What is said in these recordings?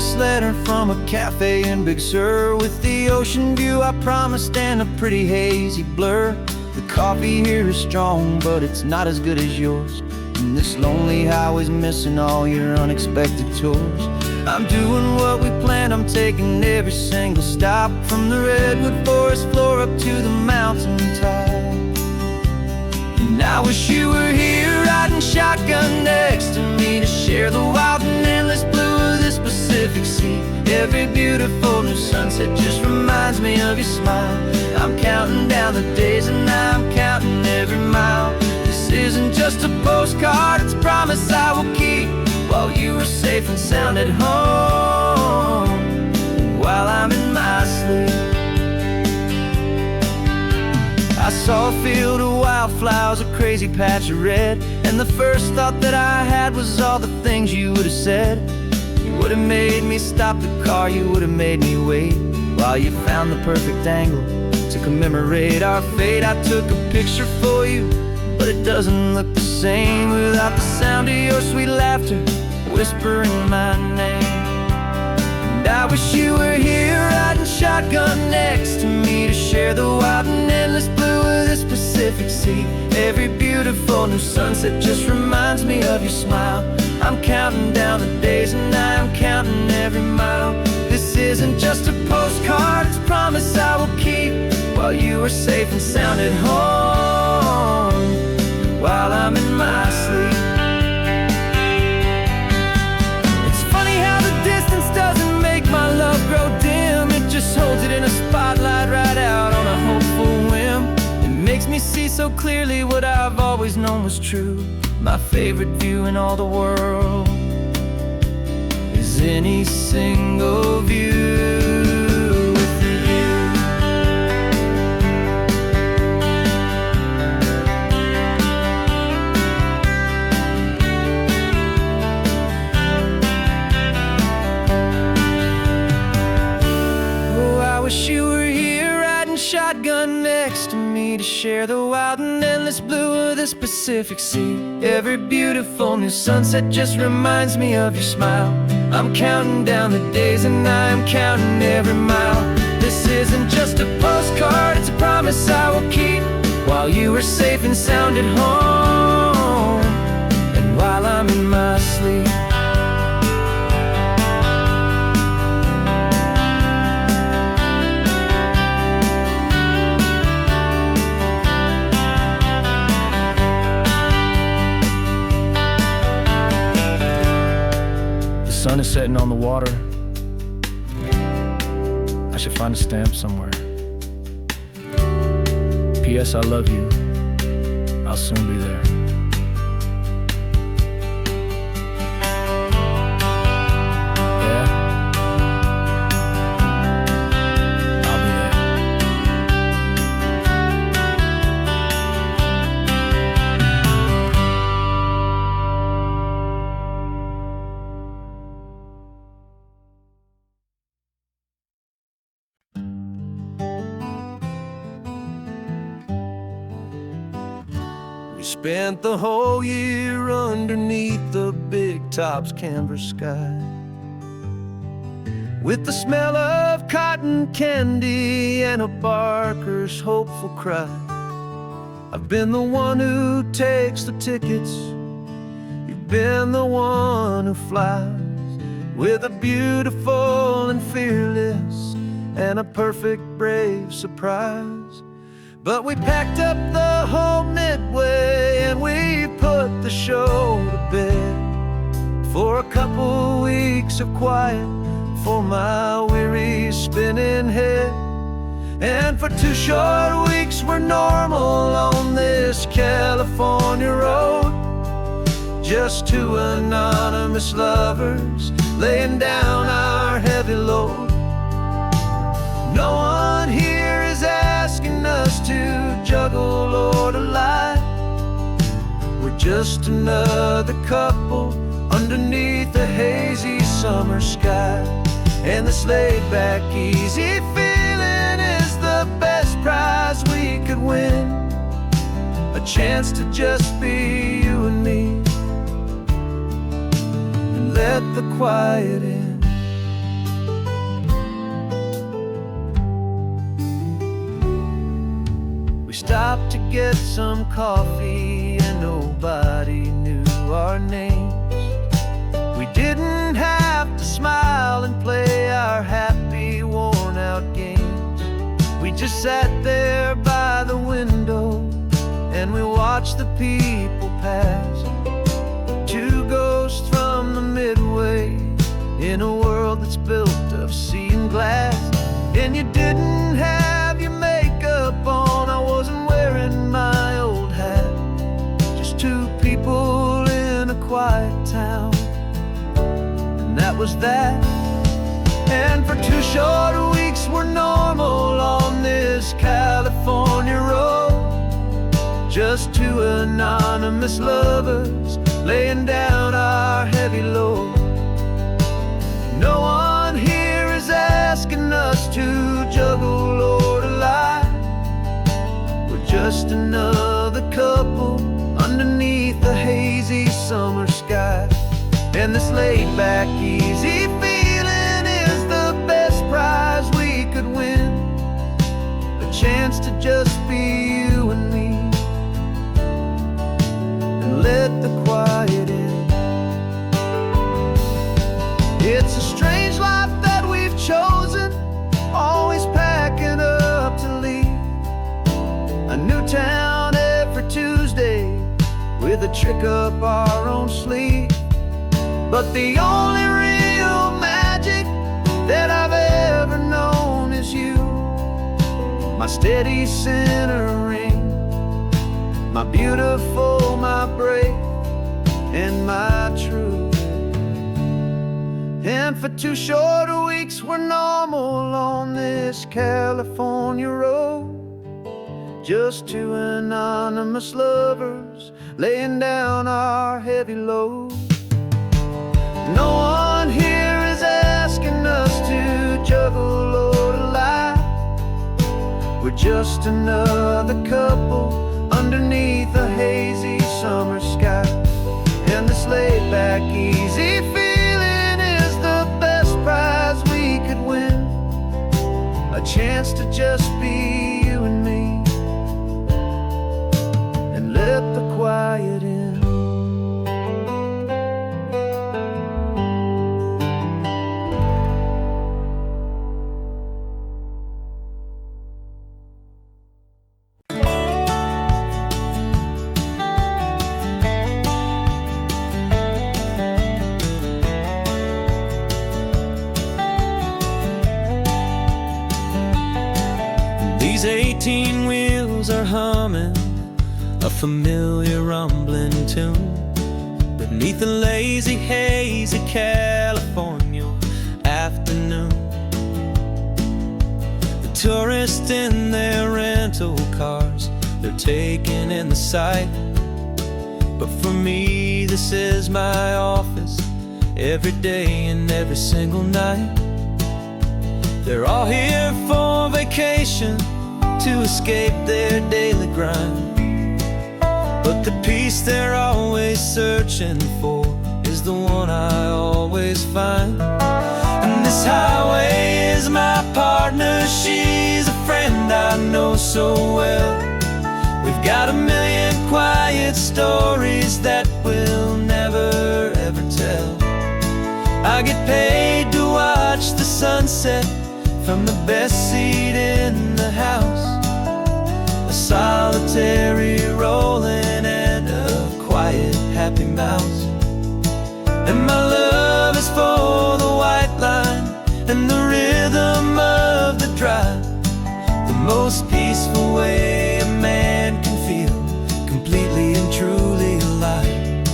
this letter from a cafe in Big Sur, with the ocean view I promised and a pretty hazy blur. The coffee here is strong, but it's not as good as yours, and this lonely highway's missing all your unexpected tours. I'm doing what we planned, I'm taking every single stop, from the redwood forest floor up to the mountain top. And I wish you were here riding shotgun next to me, to share the wild and endless blue of this Pacific Sea. Every beautiful new sunset just reminds me of your smile. I'm counting down the days and I'm counting every mile. This isn't just a postcard, it's a promise I will keep, while you are safe and sound at home, while I'm in my sleep. I saw a field of wildflowers, a crazy patch of red, and the first thought that I had was all the things you would have said. You would have made me stop the car, you would have made me wait, while you found the perfect angle to commemorate our fate. I took a picture for you, but it doesn't look the same without the sound of your sweet laughter whispering my name. And I wish you were here riding shotgun next to me, to share the wild and endless blue of this Pacific Sea. Every beautiful new sunset just reminds me of your smile. I'm counting down the days and I'm counting every mile. This isn't just a postcard, it's a promise I will keep, while you are safe and sound at home, while I'm in my sleep. It's funny how the distance doesn't make my love grow dim, it just holds it in a spotlight right out on a hopeful whim. It makes me see so clearly what I've always known was true. My favorite view in all the world is any single view with you. Oh, I wish you were here riding shotgun next to me, to share the wild and endless blue of this Pacific Sea. Every beautiful new sunset just reminds me of your smile. I'm counting down the days and I'm counting every mile. This isn't just a postcard, it's a promise I will keep, while you are safe and sound at home, and while I'm in my sleep. The sun is setting on the water. I should find a stamp somewhere. P.S. I love you. I'll soon be there. Yeah? I'll be there. Spent the whole year underneath the big top's canvas sky, with the smell of cotton candy and a barker's hopeful cry. I've been the one who takes the tickets, you've been the one who flies, with a beautiful and fearless and a perfect brave surprise. But we packed up the whole Midway and we put the show to bed, for a couple weeks of quiet for my weary spinning head. And for 2 short weeks we're normal on this California road, just 2 anonymous lovers laying down our heavy load. No one here is asking us to juggle or to lie. We're just another couple underneath a hazy summer sky. And this laid-back, easy feeling is the best prize we could win, a chance to just be you and me, and let the quiet in. stopped to get some coffee, and nobody knew our names. We didn't have to smile and play our happy, worn-out games. We just sat there by the window and we watched the people pass. Two ghosts from the Midway in a world that's built of sea and glass. And you didn't have your makeup on, I wasn't wearing my old hat. Just two people in a quiet town, and that was that. And for 2 short weeks we're normal on this California road. Just two anonymous lovers laying down our heavy load. No one here is asking us to juggle or to lie. We're just another couple underneath the hazy summer sky. And this laid-back, easy feeling is the best prize we could win. A chance to just be you and me, and let the quiet in. It's a strange life that we've chosen, always packing up to leave. A new town every Tuesday with a trick up our own sleeve. But the only real magic that I've ever known is you, my steady centering, my beautiful, my brave, and my true. And for 2 short weeks we're normal on this California road. Just two anonymous lovers laying down our heavy load. No one here is asking us to juggle or to lie. We're just another couple underneath a hazy summer sky. And this laid-back, easy feeling is the best prize we could win. A chance to just be you and me, and let the quiet in. These 18 wheels are humming a familiar rumbling tune beneath the lazy, hazy California afternoon. The tourists in their rental cars, they're taking in the sight. But for me, this is my office, every day and every single night. They're all here for vacation, to escape their daily grind. But the peace they're always searching for is the one I always find. And this highway is my partner, she's a friend I know so well. We've got a million quiet stories that we'll never ever tell. I get paid to watch the sunset from the best seat in the house. A solitary rolling and a quiet happy mouse. And my love is for the white line and the rhythm of the drive, the most peaceful way a man can feel completely and truly alive.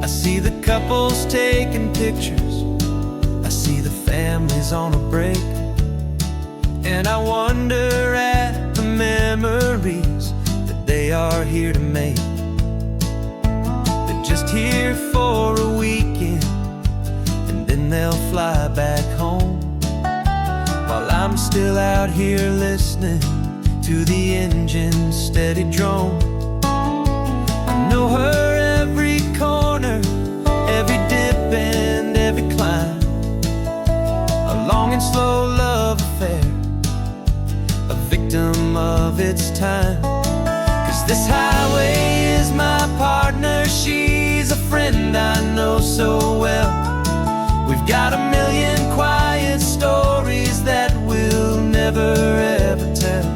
I see the couples taking pictures, I see the families on a break, and I wonder at the memories that they are here to make. They're just here for a weekend, and then they'll fly back home, while I'm still out here listening to the engine's steady drone. I know her every corner, every dip and every climb, a long and slow love affair, a victim of time. 'Cause this highway is my partner, she's a friend I know so well. We've got a million quiet stories that we'll never ever tell.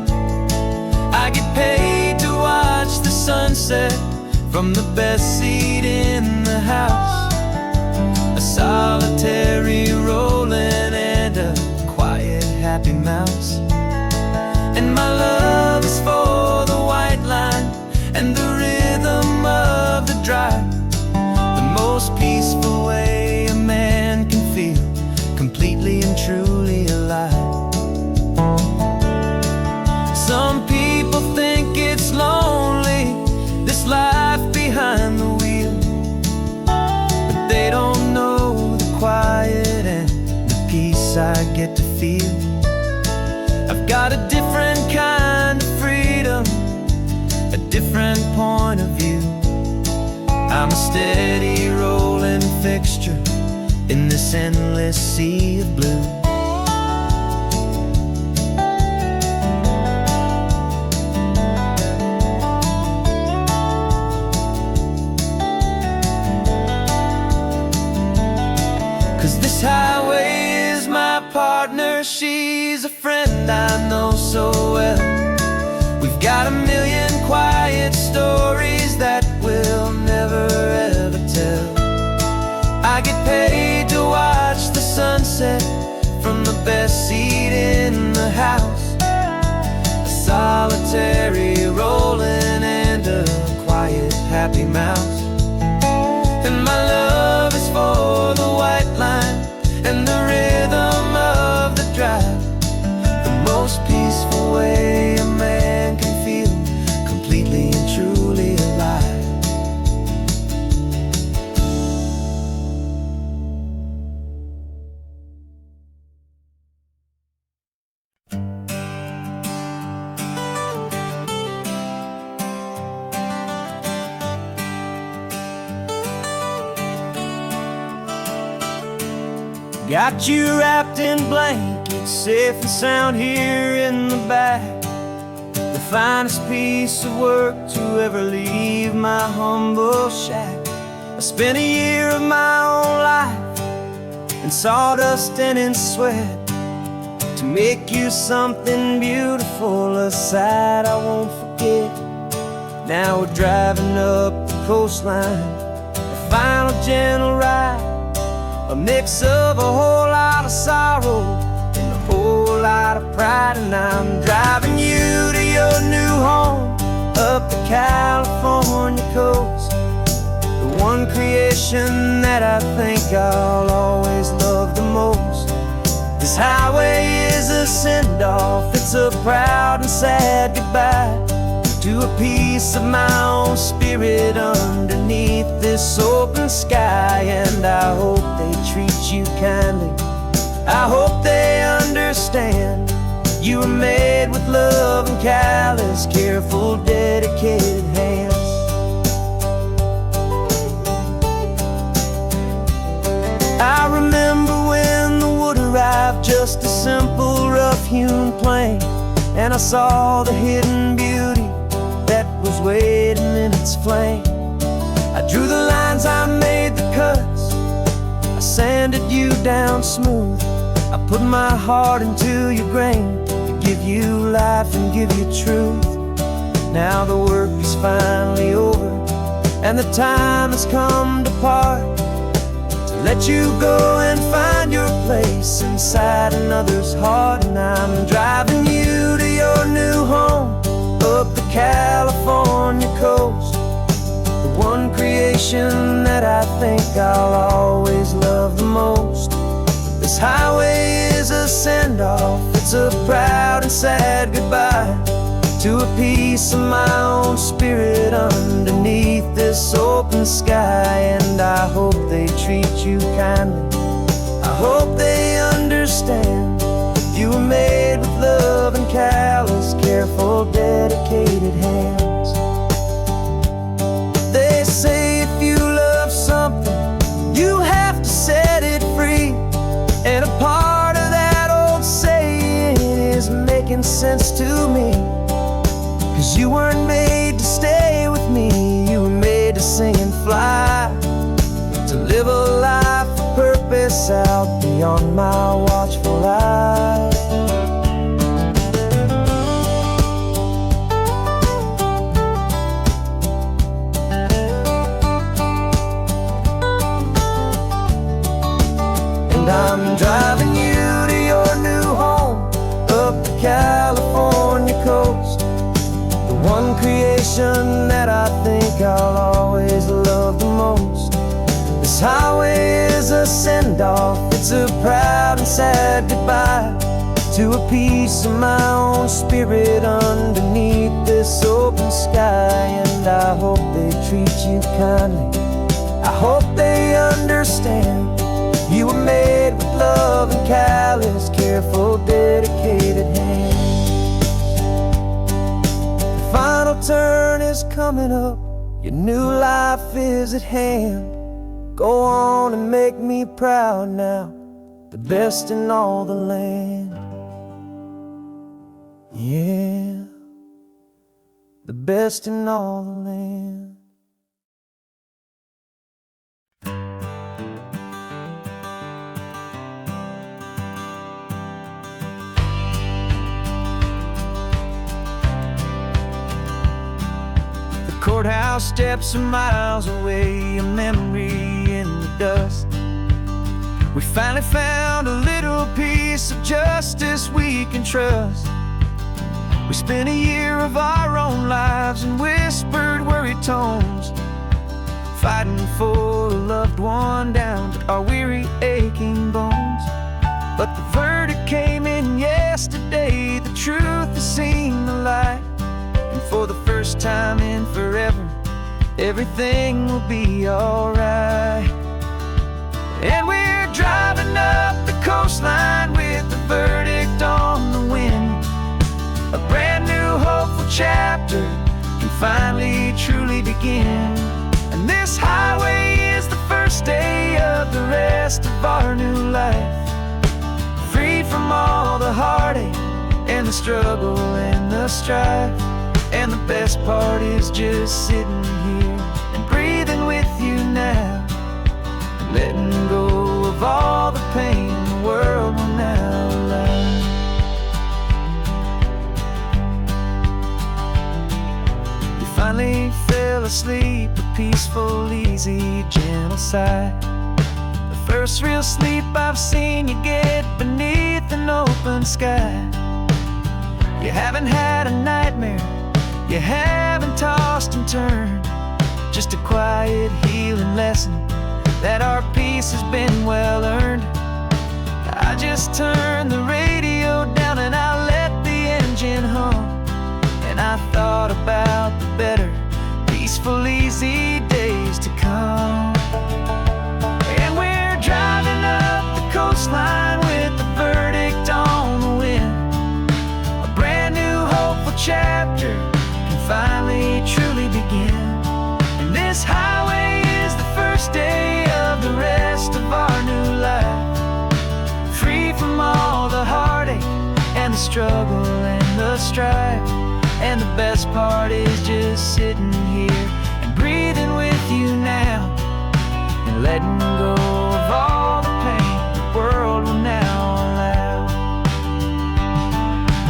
I get paid to watch the sunset from the best seat in the house. A solitary rolling and a quiet happy mouse. And my love is for the white line and the rhythm of the drive. The most peaceful way a man can feel completely and truly alive. Some people think it's lonely, this life behind the wheel, but they don't know the quiet and the peace I get to feel. I've got a different kind of freedom, a different point of view. I'm a steady rolling fixture in this endless sea of blue. 'Cause this highway is my partner, she's a friend I know so well. We've got a million quiet stories that we'll never ever tell. I get paid to watch the sunset from the best seat in the house. A solitary rolling and a quiet happy mouse. And my love is for the white line and the rhythm of the drive. The most peaceful way a man can feel completely and truly alive. Got you wrapped in blankets, safe and sound here in the back. The finest piece of work to ever leave my humble shack. I spent a year of my own life in sawdust and in sweat to make you something beautiful, a sight I won't forget. Now we're driving up the coastline, the final gentle ride. A mix of a whole lot of sorrow and a whole lot of pride. And I'm driving you to your new home up the California coast, the one creation that I think I'll always love the most. This highway is a send-off, it's a proud and sad goodbye to a piece of my own spirit underneath this open sky. And I hope they treat you kindly, I hope they understand. You were made with love and callous, careful, dedicated hands. I remember when the wood arrived, just a simple rough-hewn plank, and I saw the hidden beauty that was waiting in its flame. I drew the lines, I made the cuts, I sanded you down smooth. I put my heart into your grain to give you life and give you truth. Now the work is finally over and the time has come to part, to let you go and find your place inside another's heart. And I'm driving you to your new home up the California coast, the one creation that I think I'll always love the most. This highway is a send-off, it's a proud and sad goodbye to a piece of my own spirit underneath this open sky. And I hope they treat you kindly, I hope they understand. You were made with love and callous, careful, dedicated hands. They say if you love something, you have to set it free. And a part of that old saying is making sense to me. You weren't made to stay with me, you were made to sing and fly, to live a life of purpose out beyond my watchful eye. And I'm driving you to your new home, up the California coast, the one creation that I think I'll always love the most. This highway is a send-off, it's a proud and sad goodbye to a piece of my own spirit underneath this open sky. And I hope they treat you kindly, I hope they understand. You were made with love and callous, careful, dedicated hands. The final turn is coming up, your new life is at hand. Go on and make me proud now, the best in all the land. Yeah, the best in all the land. Courthouse steps are miles away, a memory in the dust. We finally found a little piece of justice we can trust. We spent a year of our own lives in whispered, worried tones, fighting for a loved one down to our weary, aching bones. But the verdict came in yesterday, the truth has seen the light. And for the first time in forever, everything will be alright. And we're driving up the coastline with the verdict on the wind. A brand new hopeful chapter can finally truly begin. And this highway is the first day of the rest of our new life, freed from all the heartache and the struggle and the strife. And the best part is just sitting here and breathing with you now, letting go of all the pain the world will now allow. We finally fell asleep, a peaceful, easy, gentle sigh. The first real sleep I've seen you get beneath an open sky. You haven't had a nightmare, you haven't tossed and turned, just a quiet healing lesson that our peace has been well earned. I just turned the radio down and I let the engine hum, and I thought about the better, peaceful, easy days to come. And we're driving up the coastline with the verdict on the wind. A brand new hopeful chapter finally truly begin. And this highway is the first day of the rest of our new life, free from all the heartache and the struggle and the strife. And the best part is just sitting here and breathing with you now, and letting go of all the pain the world will now allow.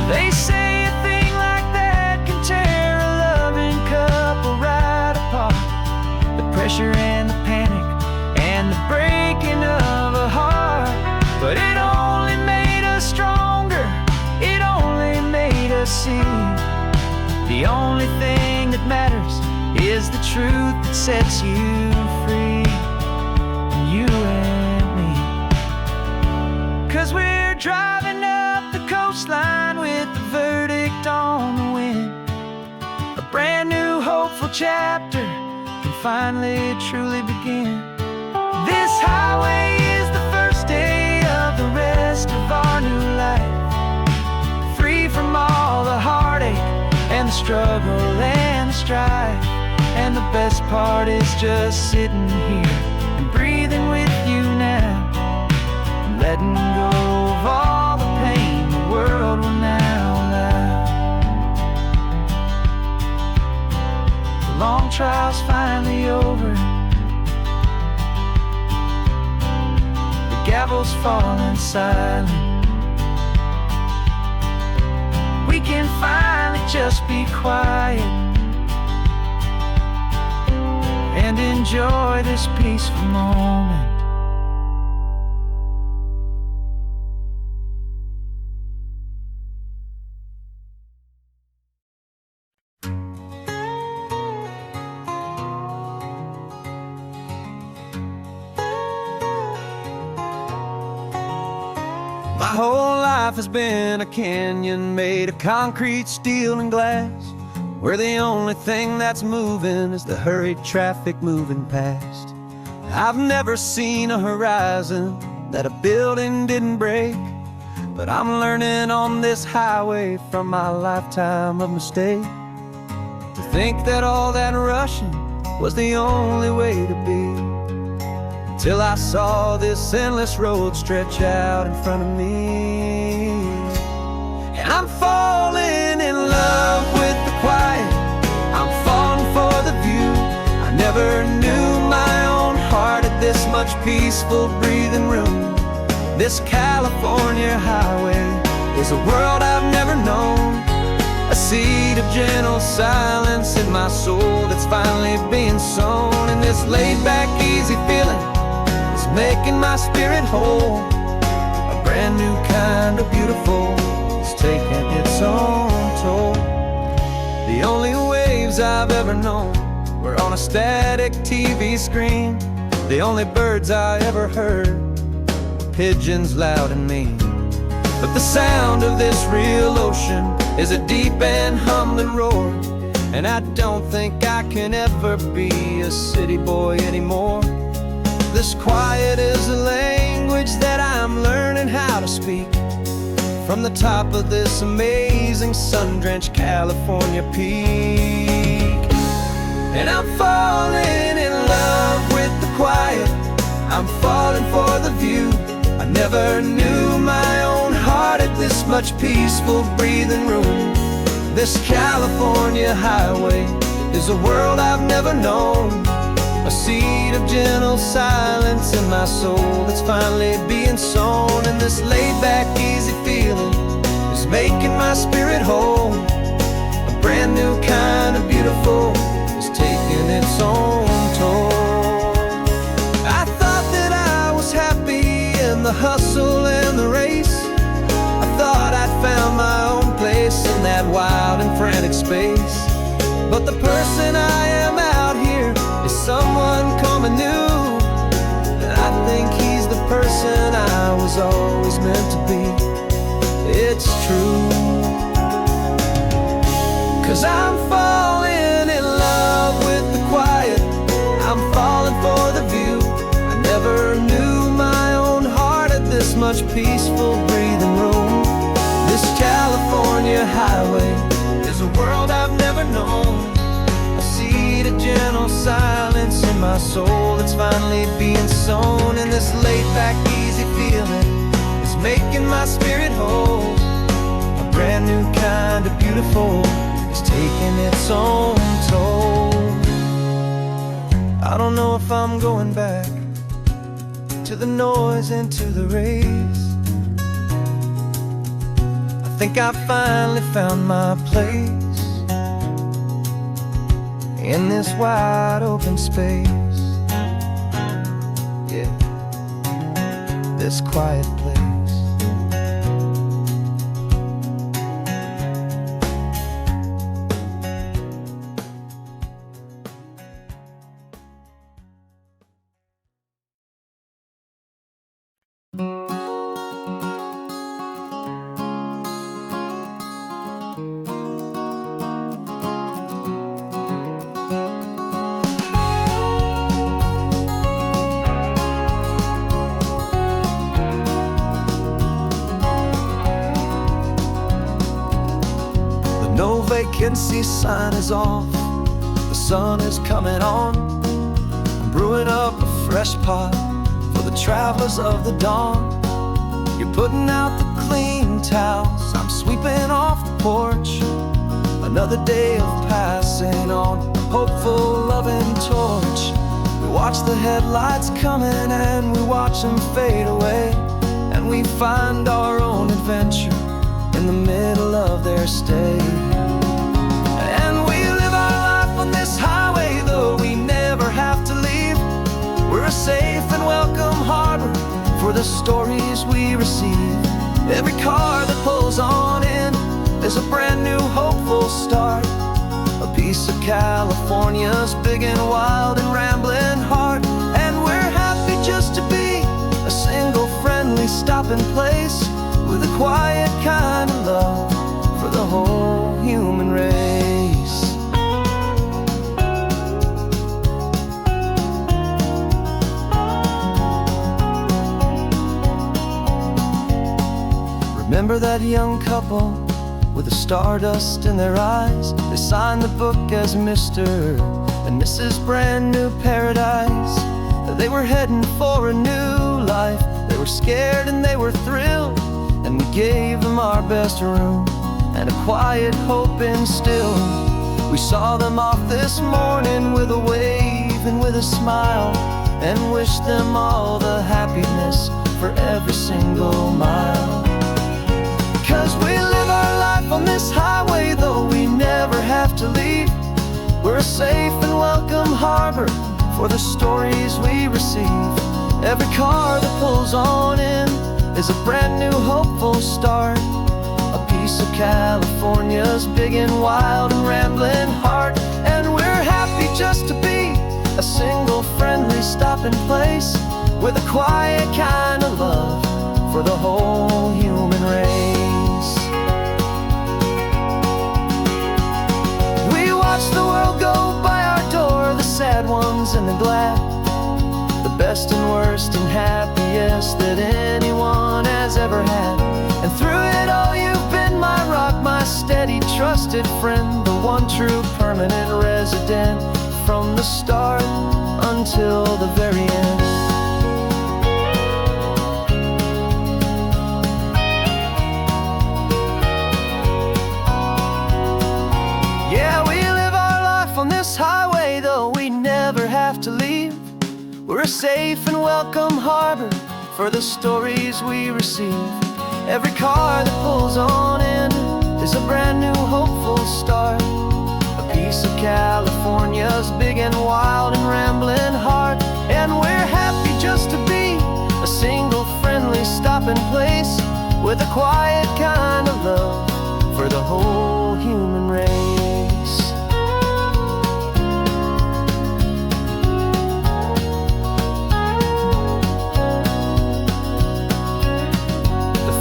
They say a thing like that can tear a loving couple right apart. The pressure and the panic and the breaking of a heart. But it only made us stronger, it only made us see the only thing that matters is the truth that sets you free, you and me. 'Cause we're driving up the coastline with the verdict on the wind. A brand new hopeful chapter can finally truly begin. This highway is the first day of the rest of our new life, free from all the heartache and the struggle and the strife. And the best part is just sitting here and breathing with you now, and letting go of all the pain the world will now allow. gavels falling silent. We can finally just be quiet and enjoy this peaceful moment. My whole life has been a canyon made of concrete, steel, and glass, where the only thing that's moving is the hurried traffic moving past. I've never seen a horizon that a building didn't break, but I'm learning on this highway from my lifetime of mistake to think that all that rushing was the only way to be. Till I saw this endless road stretch out in front of me. And I'm falling in love with the quiet, I'm falling for the view. I never knew my own heart had this much peaceful breathing room. This California highway is a world I've never known, a seed of gentle silence in my soul that's finally being sown. And this laid-back, easy feeling making my spirit whole. A brand new kind of beautiful is taking its own toll. The only waves I've ever known were on a static TV screen. The only birds I ever heard were pigeons loud and mean. But the sound of this real ocean is a deep and humbling roar, and I don't think I can ever be a city boy anymore. This quiet is a language that I'm learning how to speak from the top of this amazing sun-drenched California peak. And I'm falling in love with the quiet, I'm falling for the view. I never knew my own heart had this much peaceful breathing room. This California highway is a world I've never known, a seed of gentle silence in my soul that's finally being sown. And this laid-back, easy feeling is making my spirit whole. A brand new kind of beautiful is taking its own toll. I thought that I was happy in the hustle and the race. I thought I'd found my own place in that wild and frantic space. But the person I am out here is someone coming new, and I think he's the person I was always meant to be. It's true, 'cause I'm falling in love with the quiet, I'm falling for the view. I never knew my own heart had this much peaceful breathing room. This California highway is a world I've never known, a seed of gentle silence in my soul that's finally being sown. And this laid-back, easy feeling is making my spirit whole. A brand new kind of beautiful is taking its own toll. I don't know if I'm going back to the noise and to the race. I think I finally found my place in this wide open space, yeah, this quiet place. No vacancy sign is off, the sun is coming on. I'm brewing up a fresh pot for the travelers of the dawn. You're putting out the clean towels, I'm sweeping off the porch. Another day of passing on, a hopeful, loving torch. We watch the headlights coming and we watch watch them fade away, and we find our own adventure in the middle of their stay. And we live our life on this highway, though we never have to leave. We're a safe and welcome harbor for the stories we receive. Every car that pulls on in is a brand new hopeful start, a piece of California's big and wild and rambling heart. And we're happy just to be a single friendly stopping place, with a quiet kind of love for the whole human race. Remember that young couple with the stardust in their eyes? They signed the book as Mr. and Mrs. Brand New Paradise. They were heading for a new life. They were scared and they were thrilled, and we gave them our best room and a quiet hope instilled. We saw them off this morning with a wave and with a smile, and wished them all the happiness for every single mile. 'Cause we live our life on this highway, though we never have to leave. We're a safe and welcome harbor for the stories we receive. Every car that pulls on in is a brand new hopeful start, a piece of California's big and wild and rambling heart. And we're happy just to be a single friendly stopping place, with a quiet kind of love for the whole human race. We watch the world go by our door, the sad ones and the glad, the best and worst and happiest that anyone has ever had. And through it all you've been my rock, my steady trusted friend, the one true permanent resident, from the start until the very end. Yeah, we live our life on this highway, though we never have to leave. We're a safe and welcome harbor for the stories we receive. Every car that pulls on in is a brand new hopeful start, a piece of California's big and wild and rambling heart. And we're happy just to be a single friendly stopping place, with a quiet kind of love for the whole human race.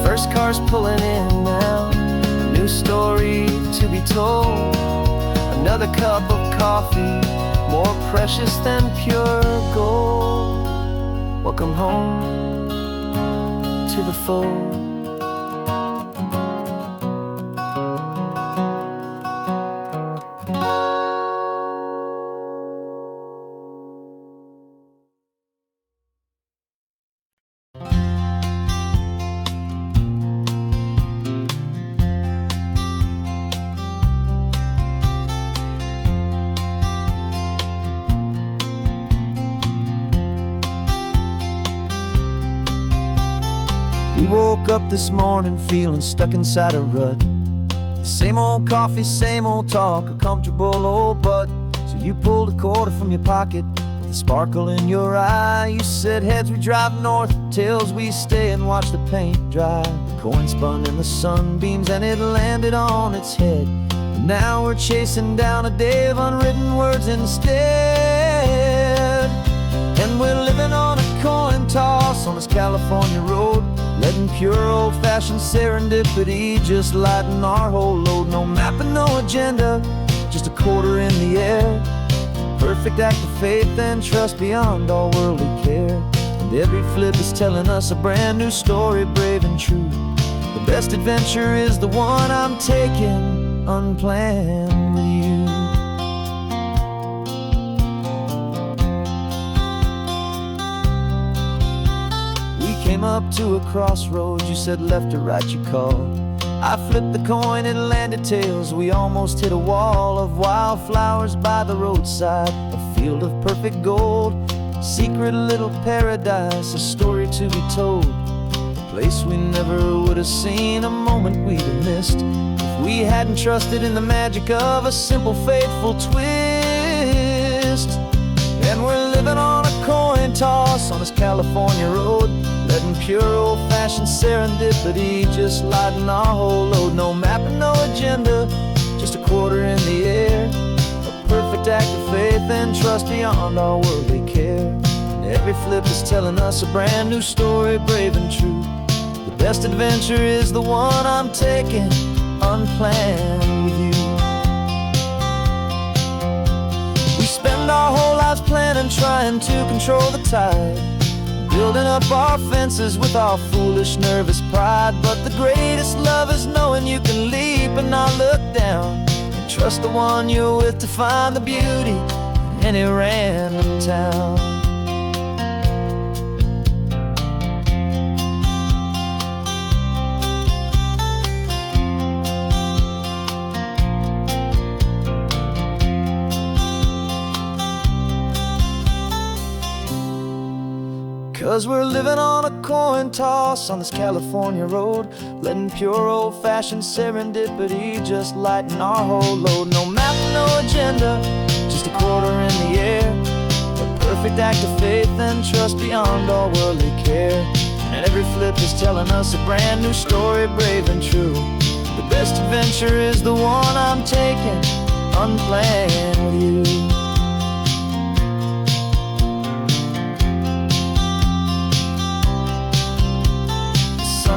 First car's pulling in now, a new story to be told. Another cup of coffee, more precious than pure gold. Welcome home to the fold. We woke up this morning feeling stuck inside a rut. Same old coffee, same old talk, a comfortable old butt. So you pulled a quarter from your pocket with a sparkle in your eye. You said, heads we drive north, tails we stay and watch the paint dry. The coin spun in the sunbeams and it landed on its head. And now we're chasing down a day of unwritten words instead. And we're living on a coin toss on this California road, letting pure old-fashioned serendipity just lighten our whole load. No map and no agenda, just a quarter in the air. Perfect act of faith and trust beyond all worldly care. And every flip is telling us a brand new story, brave and true. The best adventure is the one I'm taking unplanned with you. Came up to a crossroads, you said left or right you called. I flipped the coin, it landed tails. We almost hit a wall of wildflowers by the roadside, a field of perfect gold. secret little paradise, a story to be told, a place we never would have seen, a moment we'd have missed if we hadn't trusted in the magic of a simple, faithful twist. And we're living on a coin toss on this California road, letting pure old-fashioned serendipity just lighten our whole load. No map and no agenda, just a quarter in the air, a perfect act of faith and trust beyond our worldly care. And every flip is telling us a brand new story, brave and true. The best adventure is the one I'm taking, unplanned with you. We spend our whole lives planning, trying to control the tide, building up our fences with our foolish, nervous pride. But the greatest love is knowing you can leap and not look down, and trust the one you're with to find the beauty in any random town. 'Cause we're living on a coin toss on this California road, letting pure old-fashioned serendipity just lighten our whole load. No map, no agenda, just a quarter in the air, a perfect act of faith and trust beyond all worldly care. And every flip is telling us a brand new story, brave and true. The best adventure is the one I'm taking, unplanned with you.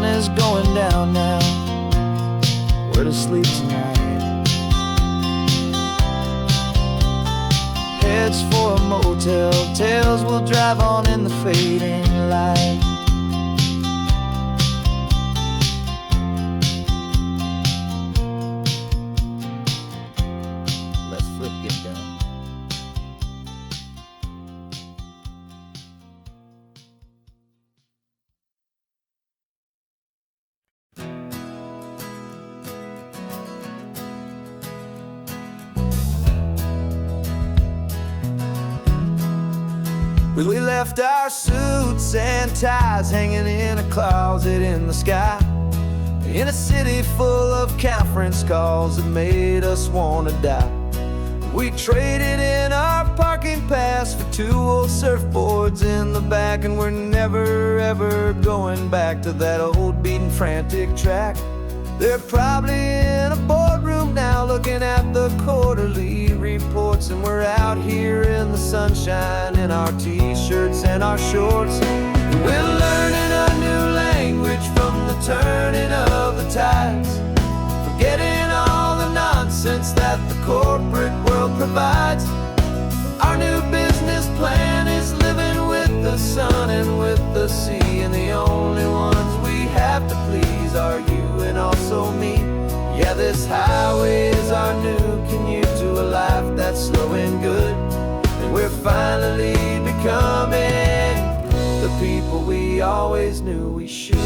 Is going down now, where to sleep tonight? Heads for a motel, tails will drive on in the fading light. Let's flip get down. We left our suits and ties hanging in a closet in the sky, in a city full of conference calls that made us wanna die. We traded in our parking pass for 2 old surfboards in the back, and we're never ever going back to that old beaten frantic track. They're probably in a boardroom now looking at the quarterly reports, and we're out here in the sunshine in our t-shirts and our shorts. We're learning a new language from the turning of the tides, forgetting all the nonsense that the corporate world provides. Our new business plan is living with the sun and with the sea, and the only ones we have to please are you and also me. Yeah, this highway is our new commute to a life that's slow and good, and we're finally becoming the people we always knew we should.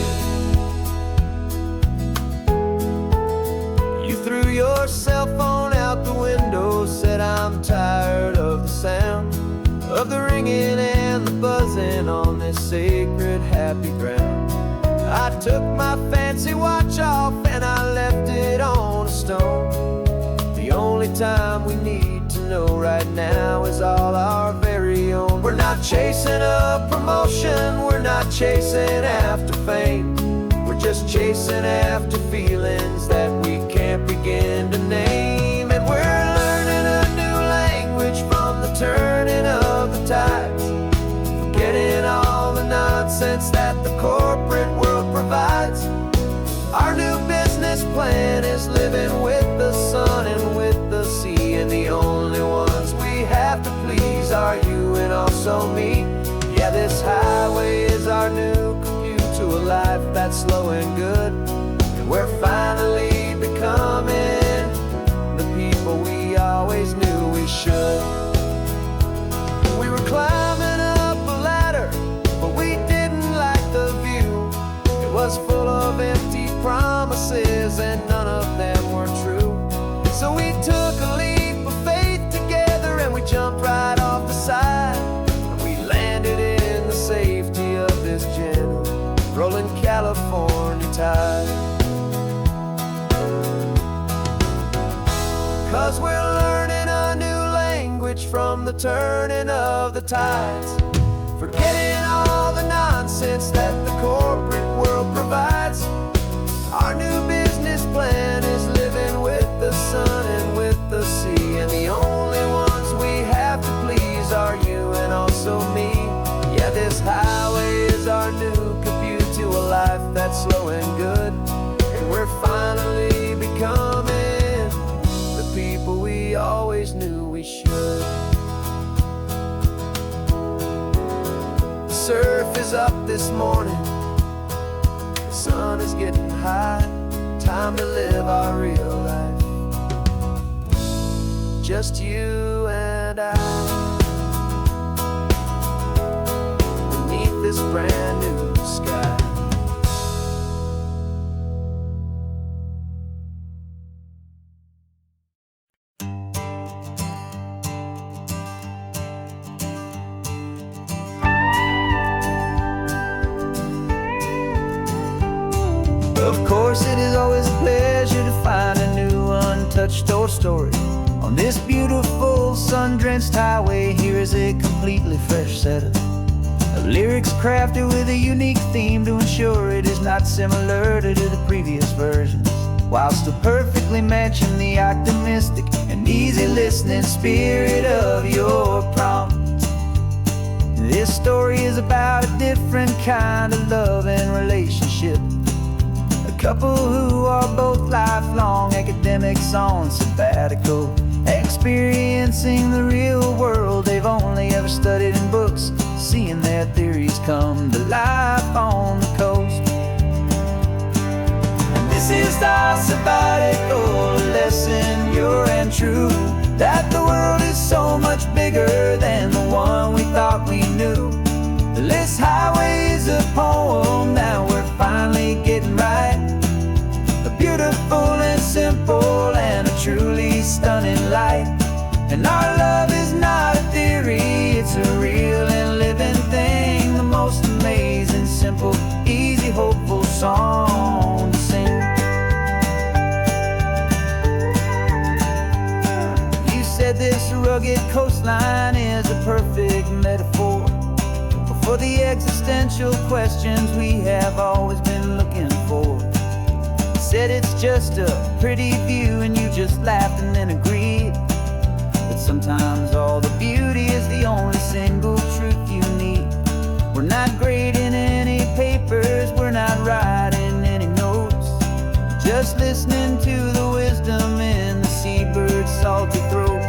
You threw your cell phone out the window, said I'm tired of the sound of the ringing and the buzzing on this sacred happy ground. I took my fancy watch off and I left it on a stone. The only time we need to know right now is all our very own. We're not chasing a promotion, we're not chasing after fame, we're just chasing after feelings that we can't begin to name. And we're learning a new language from the turning of the tides, forgetting all the nonsense that the corporate world provides. Our new business plan is living with the sun and with the sea, and the only ones we have to please are you and also me. Yeah, this highway is our new commute to a life that's slow and good, and we're finally becoming the people we always knew we should. We were climbing up a ladder, but we didn't like the view. It was full of empty promises and none of them were true. So we took a leap of faith together and we jumped right off the side, and we landed California tide. 'Cause we're learning a new language from the turning of the tides, forgetting all the nonsense that the corporate world provides. Our new business plan is living with the sun and with the sea, and the only ones we have to please are you and also me. Yeah, this highway is our new commute to a life that's slow and good, and we're finally becoming the people we always knew we should. The surf is up this morning, the sun is getting high, time to live our real life, just you and I, beneath this brand new sky. Of course, it is always a pleasure to find a new untouched old story. On this beautiful sun-drenched highway, here is a completely fresh set of lyrics crafted with a unique theme to ensure it is not similar to the previous versions, while still perfectly matching the optimistic and easy listening spirit of your prompt. This story is about a different kind of love and relationship. A couple who are both lifelong academics on sabbatical, experiencing the real world they've only ever studied in books, seeing their theories come to life on the coast. And this is our sabbatical lesson, pure and true, that the world is so much bigger than the one we thought we knew. This highway is a poem that we're finally getting right, a beautiful and simple and a truly stunning light. And our love is not a theory, it's a real and living thing, the most amazing, simple, easy, hopeful song to sing. You said this rugged coastline is a perfect metaphor for the existential questions we have always been looking for. Said it's just a pretty view and you just laughed and then agreed, but sometimes all the beauty is the only single truth you need. We're not grading any papers, we're not writing any notes, just listening to the wisdom in the seabird's salty throats.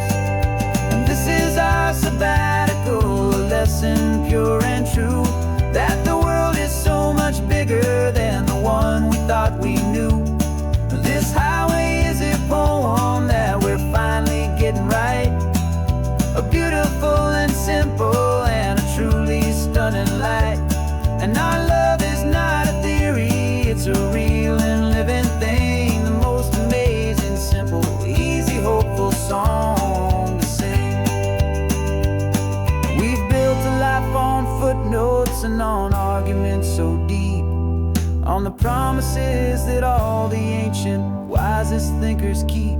And this is our sabbatical lesson, pure and true, that the world is so much bigger than the one we thought we knew. This highway is a poem that we're finally getting right, a beautiful and simple and a truly stunning light. And our love is not a theory, it's a real and living thing, the most amazing, simple, easy, hopeful song to sing. We've built a life on footnotes and on arguments so deep, on the promises that all the ancient, wisest thinkers keep.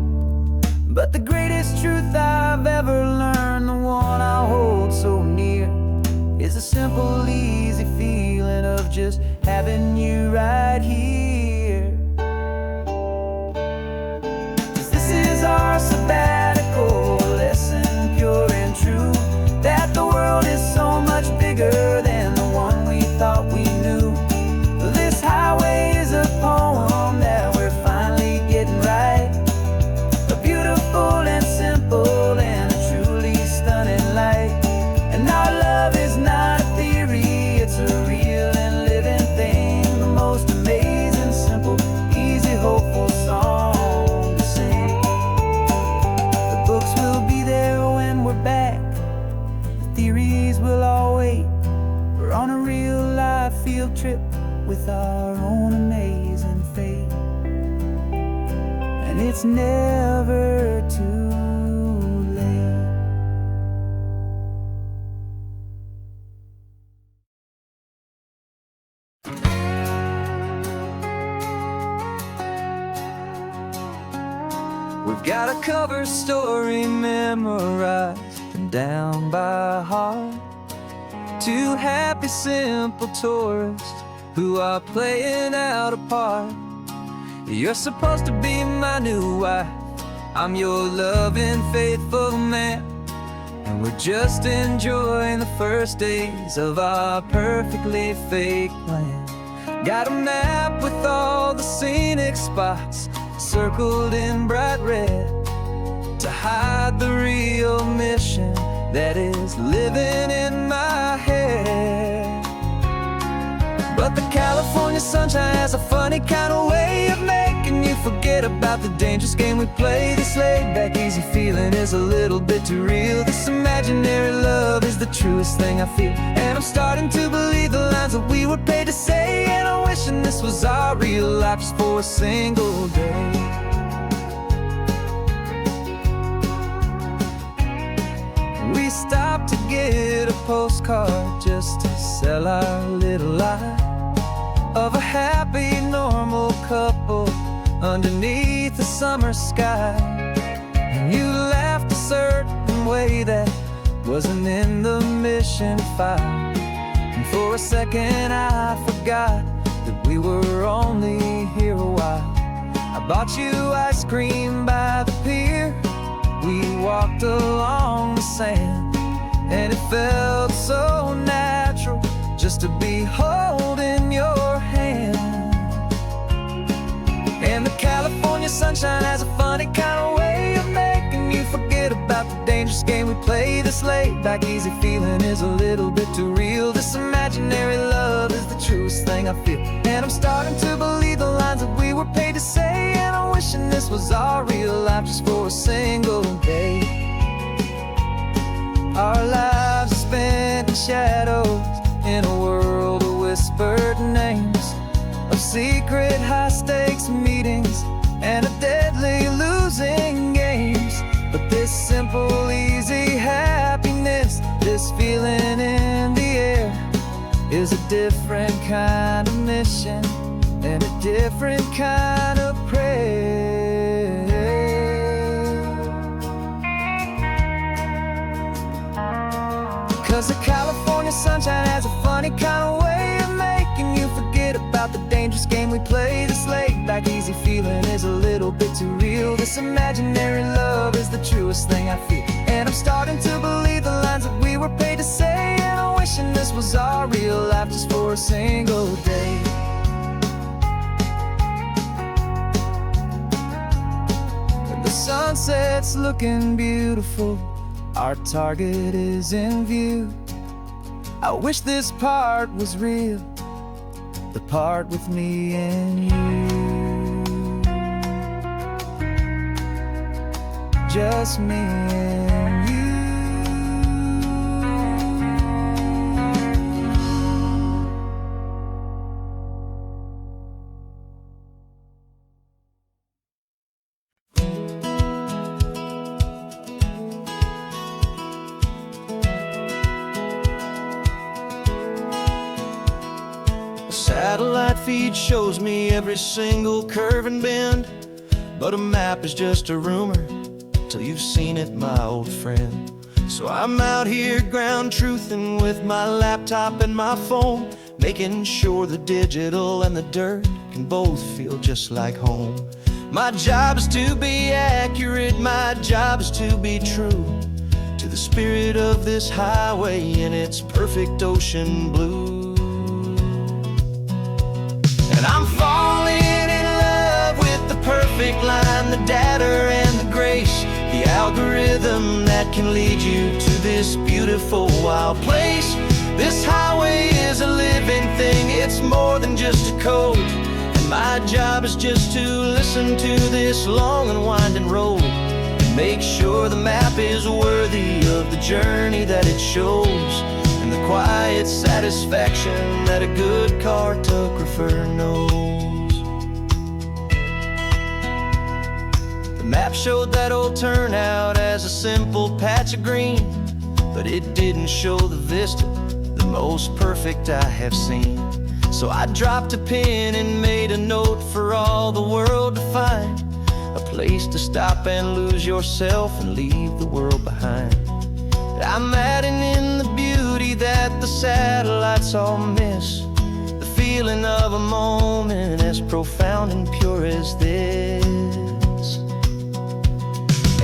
But the greatest truth I've ever learned, the one I hold so near, is a simple, easy feeling of just having you right here. 'Cause this is our sabbatical lesson, pure and true, that the world is so much bigger than the one we thought we knew. This highway is a poem that we're finally getting right, a beautiful and simple and a truly stunning light. And our love is not a theory, it's a real and living thing, the most amazing, simple, easy, hopeful song to sing. The books will be there when we're back, the theories will all wait. We're on a real life field trip with our own amazing fate, and it's never too late. Got a cover story memorized and down by heart. Two happy, simple tourists who are playing out a part. You're supposed to be my new wife, I'm your loving, faithful man, and we're just enjoying the first days of our perfectly fake plan. Got a map with all the scenic spots circled in bright red to hide the real mission that is living in my head. But the California sunshine has a funny kind of way of making you forget about the dangerous game we play. This laid-back, easy feeling is a little bit too real. This imaginary love is the truest thing I feel, and I'm starting to believe the lines that we were paid to say. And I'm wishing this was our real life just for a single day. We stopped to get a postcard just to sell our little lie of a happy, normal couple underneath the summer sky. And you laughed a certain way that wasn't in the mission file, and for a second I forgot that we were only here a while. I bought you ice cream by the pier, we walked along the sand, and it felt so natural just to be holding your hand. And the California sunshine has a funny kind of way of making you forget about the dangerous game we play. This laid-back, easy feeling is a little bit too real. This imaginary love is the truest thing I feel, and I'm starting to believe the lines that we were paid to say. And I'm wishing this was our real life just for a single day. Our lives are spent in shadows, in a world of whispered names, of secret high-stakes meetings and of deadly losing games. But this simple, easy happiness, this feeling in the air, is a different kind of mission and a different kind of prayer. 'Cause the California sunshine has a funny kind of way of making you forget about the dangerous game we play. This laid-back, easy feeling is a little bit too real. This imaginary love is the truest thing I feel, and I'm starting to believe the lines that we were paid to say. And I'm wishing this was our real life just for a single day. When the sunset's looking beautiful, our target is in view. I wish this part was real, the part with me and you. Just me and you. Satellite feed shows me every single curve and bend, but a map is just a rumor till you've seen it, my old friend. So I'm out here ground truthing with my laptop and my phone, making sure the digital and the dirt can both feel just like home. My job is to be accurate, my job is to be true to the spirit of this highway in its perfect ocean blue. And I'm falling in love with the perfect line, the data and the grace, the algorithm that can lead you to this beautiful wild place. This highway is a living thing, it's more than just a code. And my job is just to listen to this long and winding road and make sure the map is worthy of the journey that it shows, and the quiet satisfaction that a good cartographer knows. The map showed that old turnout as a simple patch of green, but it didn't show the vista, the most perfect I have seen. So I dropped a pin and made a note for all the world to find, a place to stop and lose yourself and leave the world behind. I'm adding in the beauty that the satellites all miss, the feeling of a moment as profound and pure as this.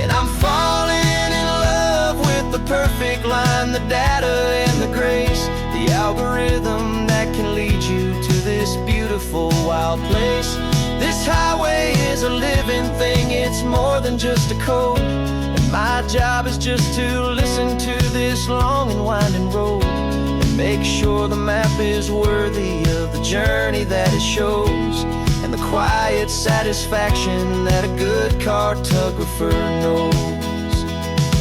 And I'm falling in love with the perfect line, the data and the grace, the algorithm that can lead you to this beautiful wild place. This highway is a living thing, it's more than just a code. And my job is just to listen to this long and winding road and make sure the map is worthy of the journey that it shows, and the quiet satisfaction that a good cartographer knows.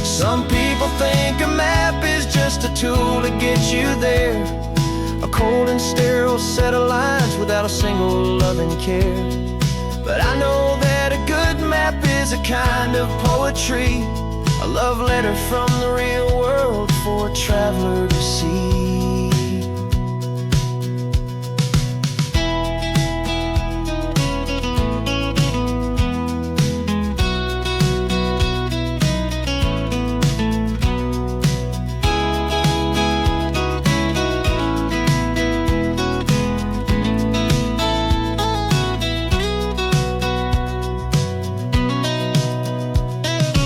Some people think a map is just a tool to get you there, a cold and sterile set of lines without a single loving care. But I know that a good map is a kind of poetry, a love letter from the real world for a traveler to see.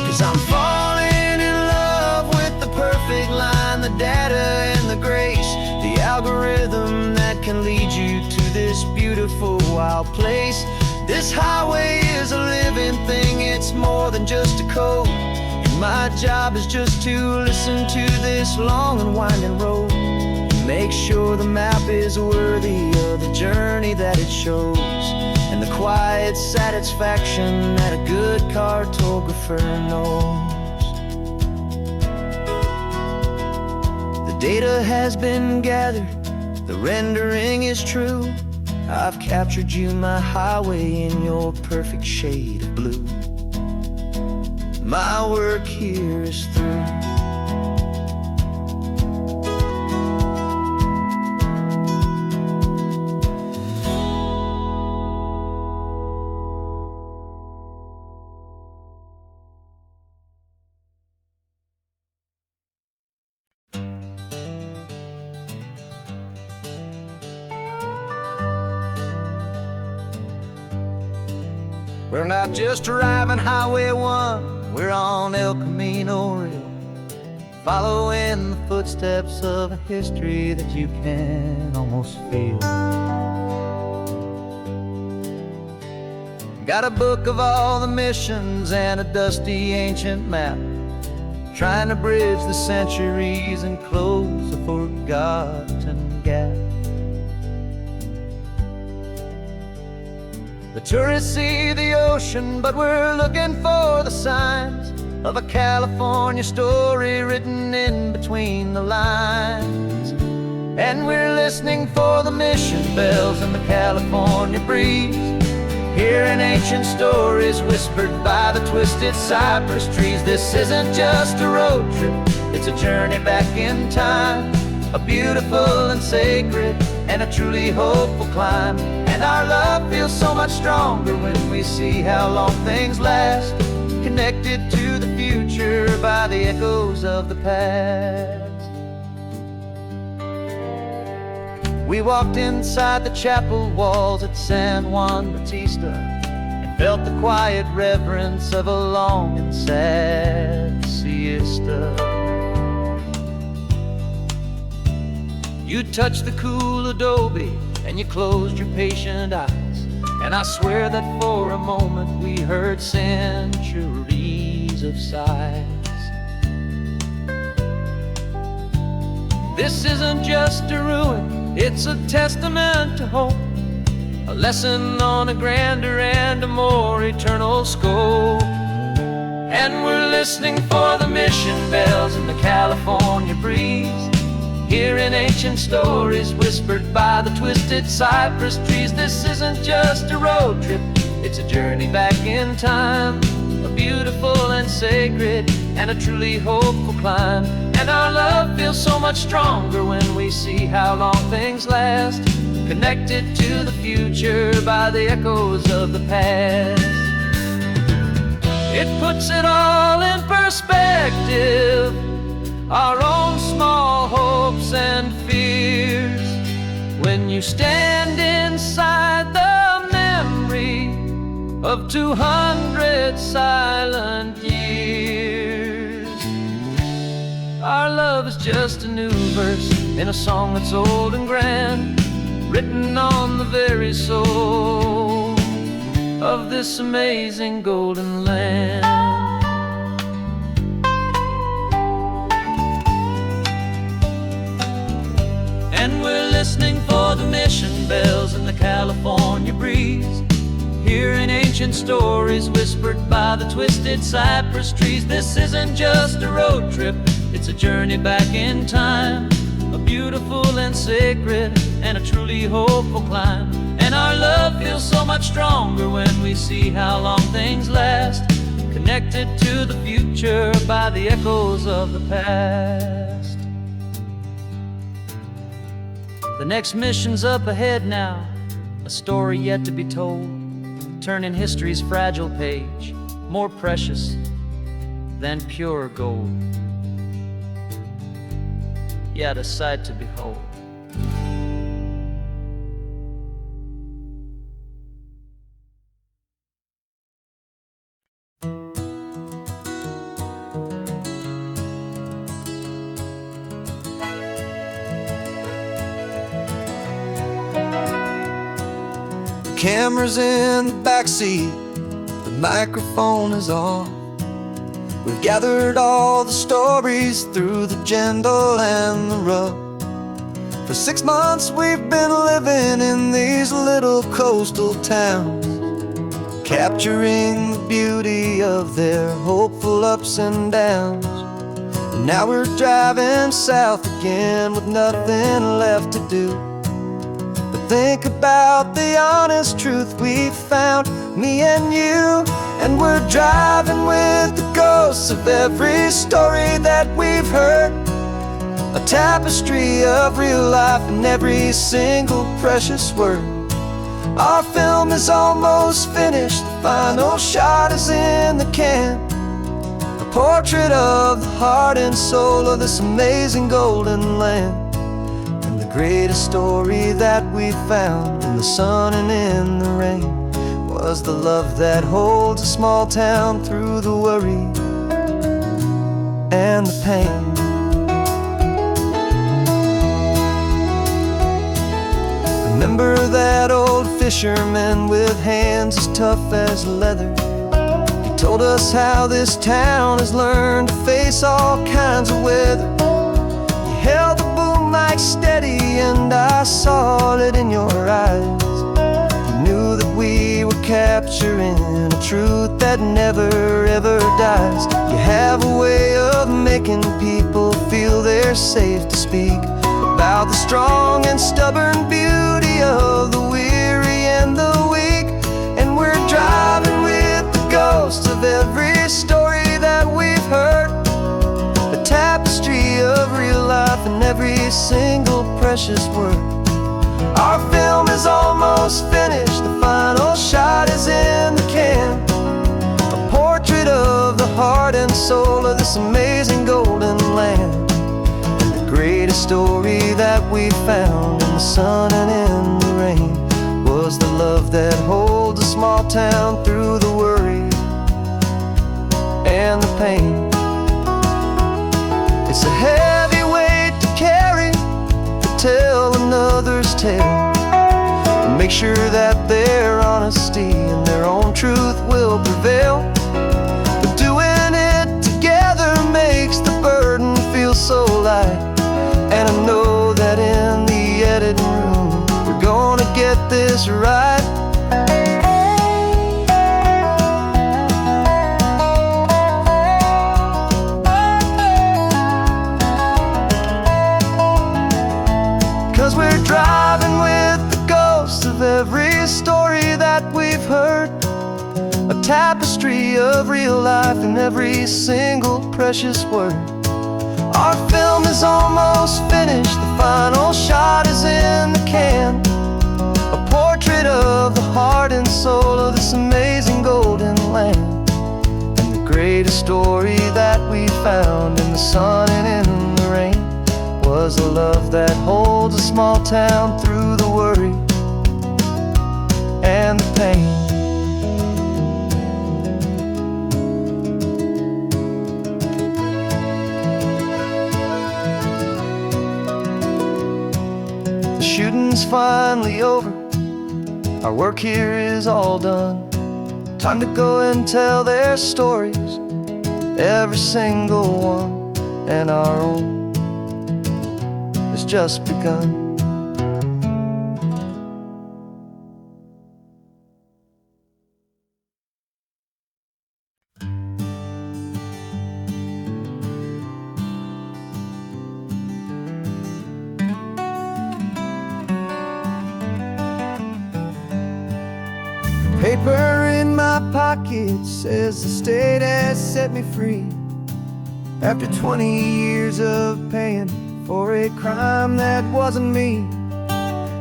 'Cause I'm falling in love with the perfect line, the data and the grace, the algorithm that can lead you to this beautiful wild place. This highway is a living thing, it's more than just a code. And my job is just to listen to this long and winding road, make sure the map is worthy of the journey that it shows, and the quiet satisfaction that a good cartographer knows. The data has been gathered, the rendering is true. I've captured you, my highway, in your perfect shade of blue. My work here is through. We're not just driving Highway 1, we're on El Camino Real, following the footsteps of a history that you can almost feel. Got a book of all the missions and a dusty ancient map, trying to bridge the centuries and close a forgotten gap. The tourists see the ocean, but we're looking for the signs of a California story written in between the lines. And we're listening for the mission bells in the California breeze, hearing ancient stories whispered by the twisted cypress trees. This isn't just a road trip, it's a journey back in time, a beautiful and sacred and a truly hopeful climb. And our love feels so much stronger when we see how long things last, connected to the future by the echoes of the past. We walked inside the chapel walls at San Juan Bautista and felt the quiet reverence of a long and sad siesta. You touched the cool adobe and you closed your patient eyes, and I swear that for a moment we heard centuries of sighs. This isn't just a ruin, it's a testament to hope, a lesson on a grander and a more eternal scope. And we're listening for the mission bells in the California breeze, hearing ancient stories whispered by the twisted cypress trees. This isn't just a road trip, it's a journey back in time, a beautiful and sacred and a truly hopeful climb. And our love feels so much stronger when we see how long things last, connected to the future by the echoes of the past. It puts it all in perspective, our own small hopes and fears. When you stand inside the memory of 200 silent years, our love is just a new verse in a song that's old and grand, written on the very soul of this amazing golden land. And we're listening for the mission bells in the California breeze, hearing ancient stories whispered by the twisted cypress trees. This isn't just a road trip, it's a journey back in time, a beautiful and sacred and a truly hopeful climb. And our love feels so much stronger when we see how long things last, connected to the future by the echoes of the past. The next mission's up ahead now, a story yet to be told, turning history's fragile page, more precious than pure gold. Yet a sight to behold. Camera's in the backseat, the microphone is on. We've gathered all the stories through the gentle and the rough. For 6 months we've been living in these little coastal towns, capturing the beauty of their hopeful ups and downs. And now we're driving south again with nothing left to do. Think about the honest truth we found, me and you. And we're driving with the ghosts of every story that we've heard, a tapestry of real life in every single precious word. Our film is almost finished, the final shot is in the can, a portrait of the heart and soul of this amazing golden land. The greatest story that we found in the sun and in the rain was the love that holds a small town through the worry and the pain. Remember that old fisherman with hands as tough as leather? He told us how this town has learned to face all kinds of weather. He held the boom mic steady and I saw it in your eyes. You knew that we were capturing a truth that never ever dies. You have a way of making people feel they're safe to speak about the strong and stubborn beauty of the weary and the weak. And we're driving with the ghosts of every story that we've heard, the tapestry of real life in every single precious word. Our film is almost finished, the final shot is in the can, a portrait of the heart and soul of this amazing golden land. And the greatest story that we found in the sun and in the rain was the love that holds a small town through the worry and the pain. It's a heavy weight to carry, to tell another's tale, and make sure that their honesty and their own truth will prevail. But doing it together makes the burden feel so light. And I know that in the editing room we're gonna get this right. 'Cause we're driving with the ghosts of every story that we've heard, a tapestry of real life in every single precious word. Our film is almost finished, the final shot is in the can, a portrait of the heart and soul of this amazing golden land. And greatest story that we found in the sun and in the rain was a love that holds a small town through the worry and the pain. The shooting's finally over, our work here is all done. Time to go and tell their stories, every single one, and our own has just begun. Paper in my pocket says the state has set me free after 20 years of paying for a crime that wasn't me.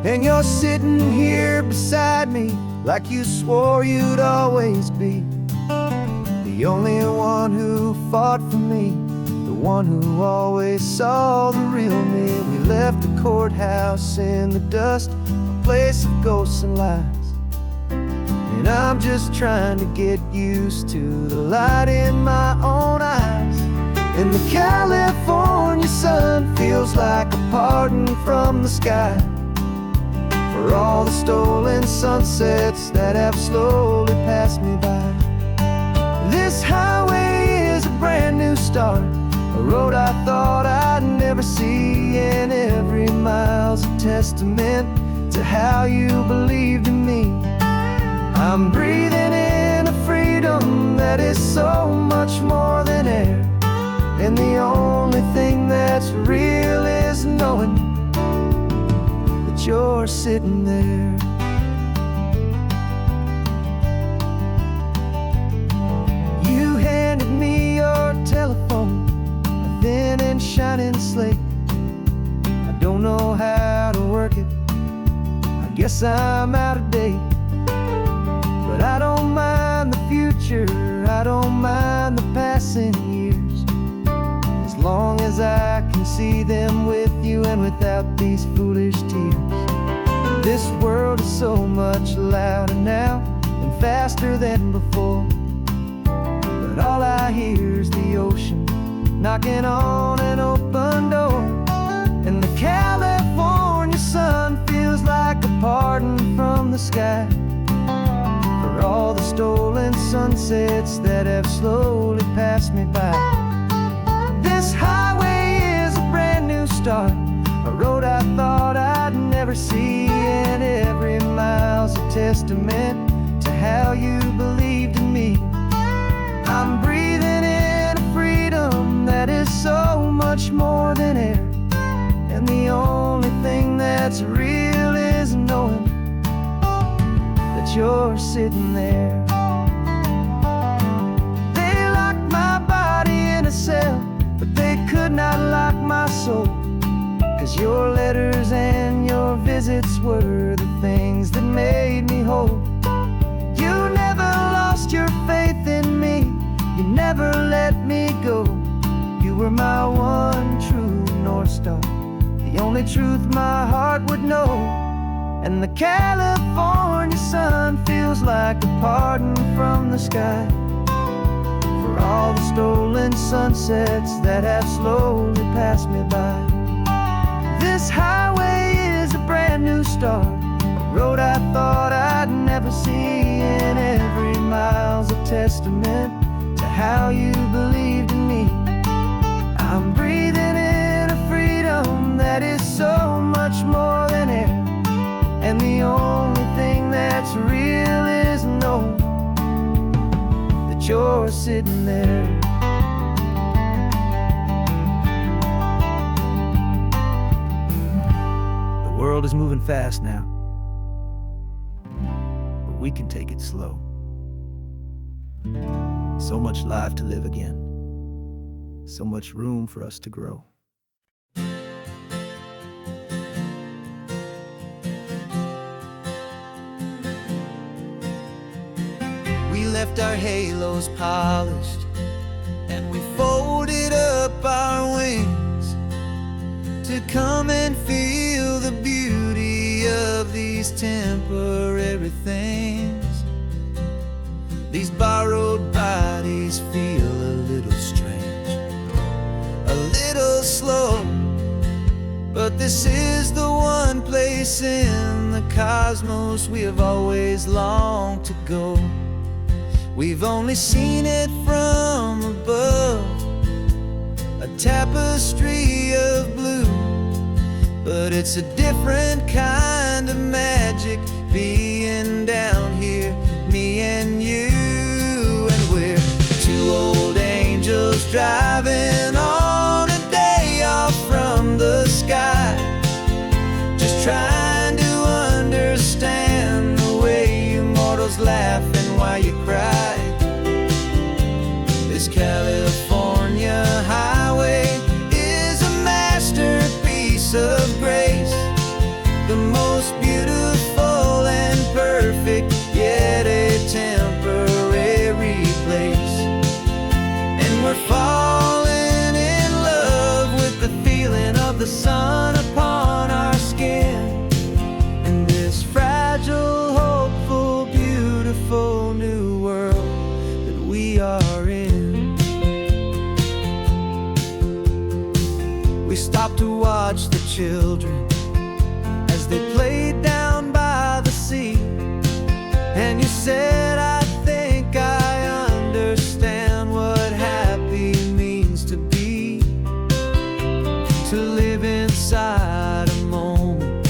And you're sitting here beside me like you swore you'd always be the only one who fought for me, the one who always saw the real me. We left the courthouse in the dust, a place of ghosts and lies. And I'm just trying to get used to the light in my own eyes. And the California sun feels like a pardon from the sky for all the stolen sunsets that have slowly passed me by. This highway is a brand new start, a road I thought I'd never see, and every mile's a testament to how you believed in me. I'm breathing in a freedom that is so much more than air, and the only thing that's real is knowing that you're sitting there. You handed me your telephone, a thin and shining slate. I don't know how to work it, I guess I'm out of date. But I don't mind the future, I don't mind the passing years, as long as I can see them with you and without these foolish tears. This world is so much louder now and faster than before, but all I hear is the ocean knocking on an open door. And the California sun feels like a pardon from the sky for all the stolen sunsets that have slowly passed me by. This highway is a brand new start, a road I thought I'd never see, and every mile's a testament to how you believed in me. I'm breathing in a freedom that is so much more than air, and the only thing that's real is knowing that you're sitting there. They locked my body in a cell, but they could not lock my soul, 'cause your letters and your visits were the things that made me whole. You never lost your faith in me, you never let me go. You were my one true North Star, the only truth my heart would know. And the California sun feels like a pardon from the sky for all the stolen sunsets that have slowly passed me by. This highway is a brand new start, a road I thought I'd never see, and every mile's a testament to how you believed in me. I'm breathing in a freedom that is so much more than air, and the only thing that's real is knowing that you're sitting there. The world is moving fast now, but we can take it slow. So much life to live again, so much room for us to grow. We left our halos polished to come and feel the beauty of these temporary things. These borrowed bodies feel a little strange, a little slow, but this is the one place in the cosmos we have always longed to go. We've only seen it from above, a tapestry of blue, but it's a different kind of magic being down here, me and you. And we're two old angels driving on a day off from the sky, just trying to understand the way you mortals laugh and why you cry. This California highway is a masterpiece of grace, the most beautiful and perfect, yet a temporary place. And we're falling in love with the feeling of the sun upon our skin, in this fragile, hopeful, beautiful new world that we are in. We stopped to watch the children as they played down by the sea, and you said, I think I understand what happy means to be, to live inside a moment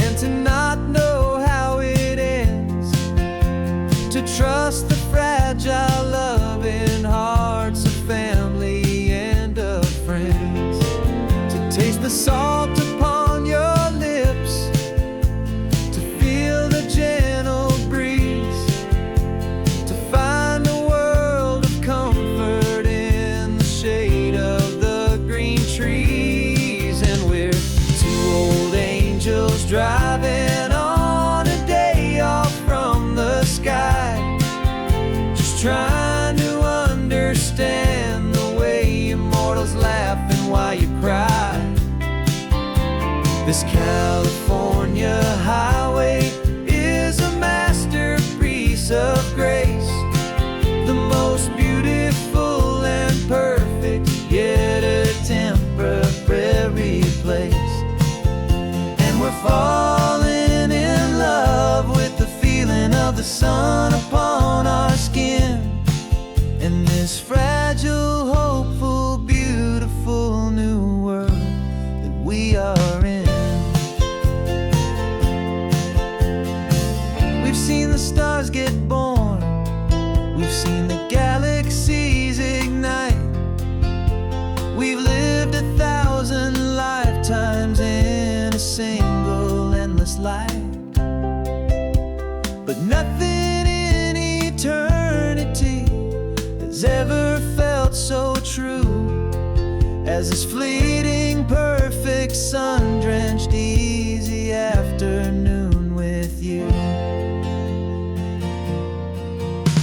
and to not know how it ends, to trust the fragile loving hearts of family and of friends, to taste the salt upon your lips, to feel the gentle breeze, to find a world of comfort in the shade of the green trees. And we're two old angels driving on a day off from the sky, just trying to understand the way immortals laugh and why you cry. This California highway is a masterpiece of grace, the most beautiful and perfect, yet a temporary place. And we're falling in love with the feeling of the sun upon our skin, in this fragile, hopeful, beautiful new world that we are in. We've seen the stars get born, we've seen the galaxies ignite, we've lived 1,000 lifetimes in a single endless life, but nothing in eternity has ever felt so true as this fleeting, perfect, sun-drenched, easy afternoon with you.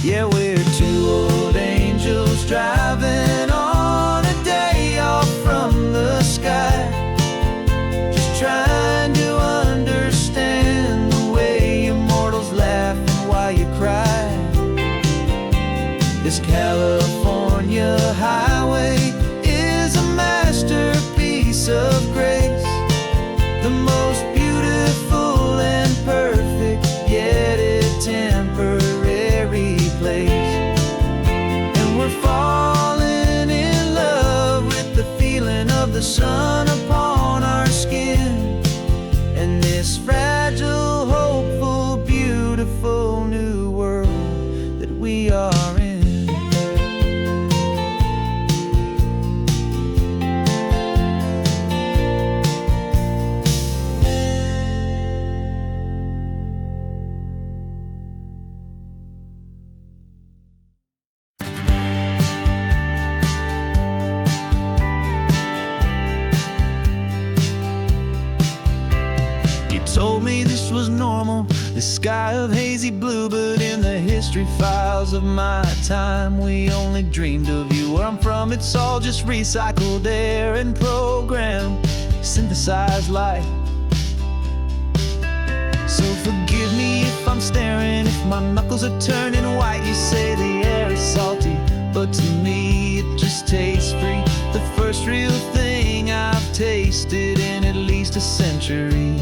Yeah, we're two old angels driving on a day off from the sky, just trying to understand the way immortals laugh and why you cry. This California highway is a masterpiece of grace, the most beautiful and perfect, yet a temporary place. And we're falling in love with the feeling of the sun upon our skin, and this fragile, hopeful, beautiful new world that we are in. Told me this was normal, this sky of hazy blue, but in the history files of my time, we only dreamed of you. Where I'm from, it's all just recycled air and programmed synthesized light. So forgive me if I'm staring, if my knuckles are turning white. You say the air is salty, but to me it just tastes free. The first real thing I've tasted in at least a century.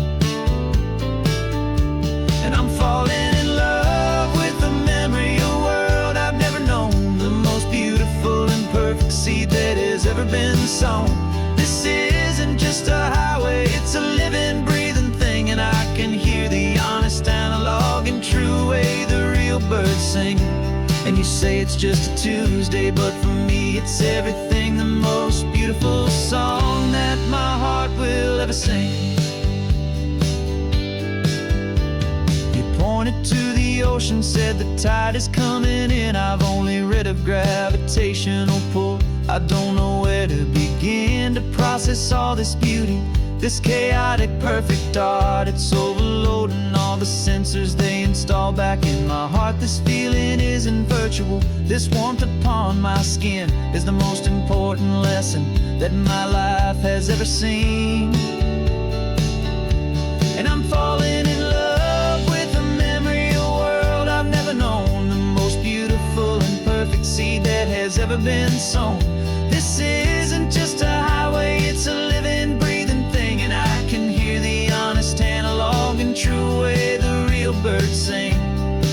And I'm falling in love with the memory of a world I've never known, the most beautiful and perfect seed that has ever been sown. This isn't just a highway, it's a living, breathing thing, and I can hear the honest analog and true way the real birds sing. And you say it's just a Tuesday, but for me it's everything, the most beautiful song that my heart will ever sing. You pointed to the ocean, said the tide is coming in. I've only read of gravitational pull. I don't know where to begin to process all this beauty, this chaotic perfect art. It's overloading all the sensors they install back in my heart. This feeling isn't virtual, this warmth upon my skin is the most important lesson that my life has ever seen. And I'm falling in love with the memory of a world I've never known, the most beautiful and perfect seed that has ever been sown. This isn't just a highway, it's a living, breathing thing, and I can hear the honest analog and true way the real birds sing.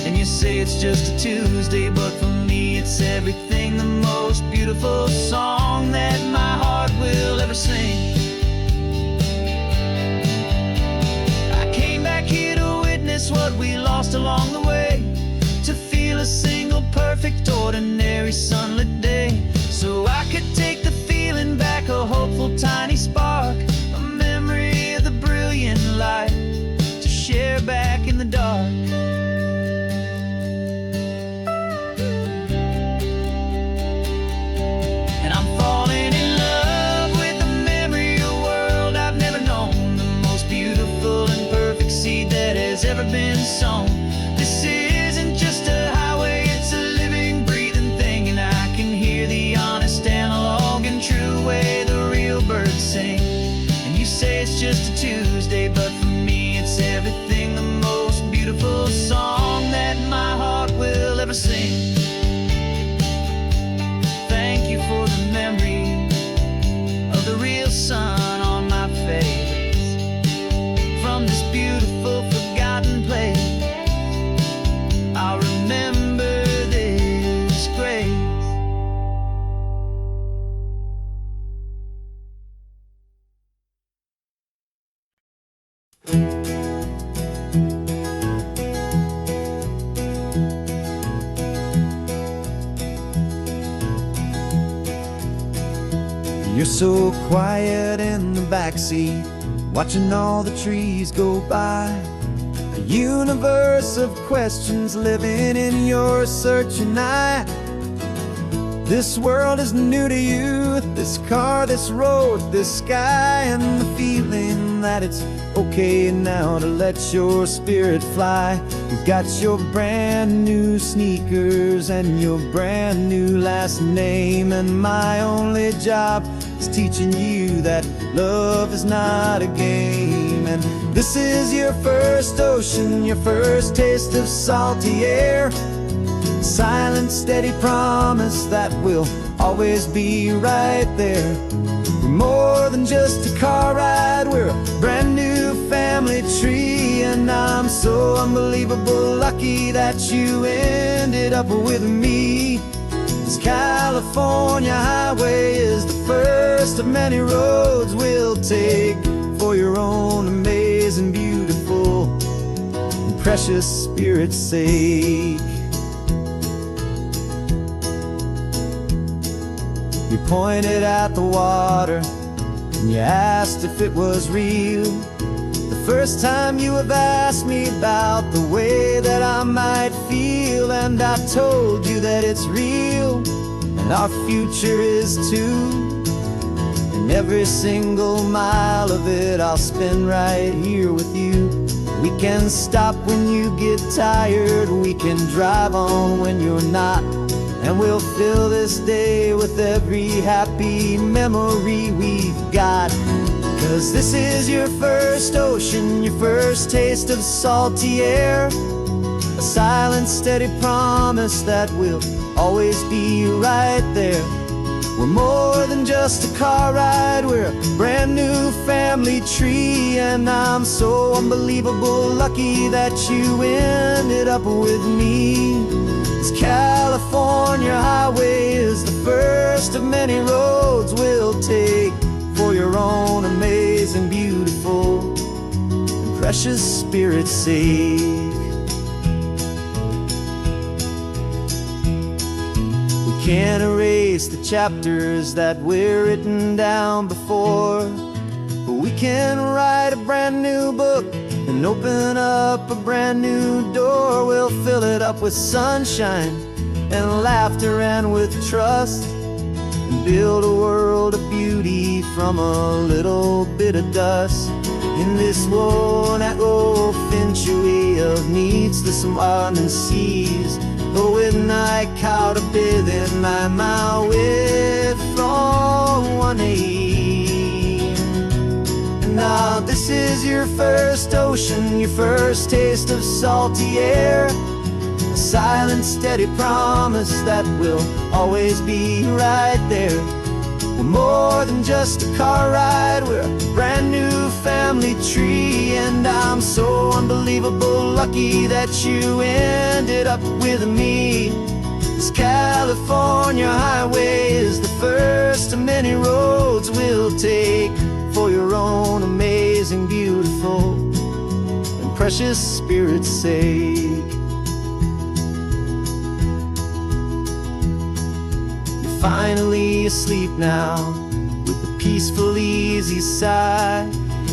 And you say it's just a Tuesday, but for me it's everything, the most beautiful song that my heart will ever sing. I came back here to witness what we lost along the way, to feel a single perfect ordinary sunlit day, so I could take the feeling back, a hopeful tiny spark, a memory of the brilliant light to share back in the dark. And I'm falling in love with the memory of a world I've never known, the most beautiful and perfect seed that has ever been sown. This isn't just a highway, it's a living, breathing thing, and I can hear the honest analog and true way the real birds sing. And you say it's just a Tuesday, but for me it's everything, the most beautiful song that my heart will ever sing. Thank you for the memory of the real sun on my face, from this beautiful forgotten place. I'll remember this grace. You're so quiet in the backseat, watching all the trees go by. A universe of questions living in your searching eye. This world is new to you, this car, this road, this sky, and the feeling that it's okay now to let your spirit fly. You've got your brand new sneakers and your brand new last name, and my only job is teaching you that love is not a game. And this is your first ocean, your first taste of salty air, silent, steady promise that we'll always be right there. We're more than just a car ride, we're a brand new family tree, and I'm so unbelievable lucky that you ended up with me. This California highway is the first of many roads we'll take for your own amazing, beautiful, and precious spirit's sake. You pointed at the water and you asked if it was real. The first time you have asked me about the way that I might feel, and I told you that it's real and our future is too. And every single mile of it I'll spend right here with you. We can stop when you get tired, we can drive on when you're not, and we'll fill this day with every happy memory we've got. 'Cause this is your first ocean, your first taste of salty air. A silent, steady promise that we'll always be right there. We're more than just a car ride, we're a brand new family tree. And I'm so unbelievable lucky that you ended up with me. This California highway is the first of many roads we'll take for your own amazing, beautiful, and precious spirit's sake. Can't erase the chapters that we're written down before, but we can write a brand new book and open up a brand new door. We'll fill it up with sunshine and laughter and with trust, and build a world of beauty from a little bit of dust. In this world that finch-away of needs the surrounding seas, though with night caught a bit in my way from one aim. And now this is your first ocean, your first taste of salty air. A silent, steady promise that we'll always be right there. We're more than just a car ride, we're a brand new family tree. And I'm so unbelievable lucky that you ended up with me. This California highway is the first of many roads we'll take for your own amazing, beautiful, and precious spirit's sake. Finally asleep now, with a peaceful, easy sigh.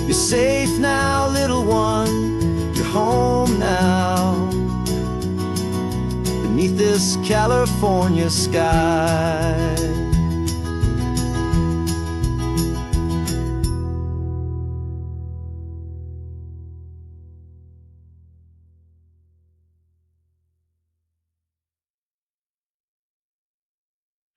You're safe now, little one, you're home now, beneath this California sky.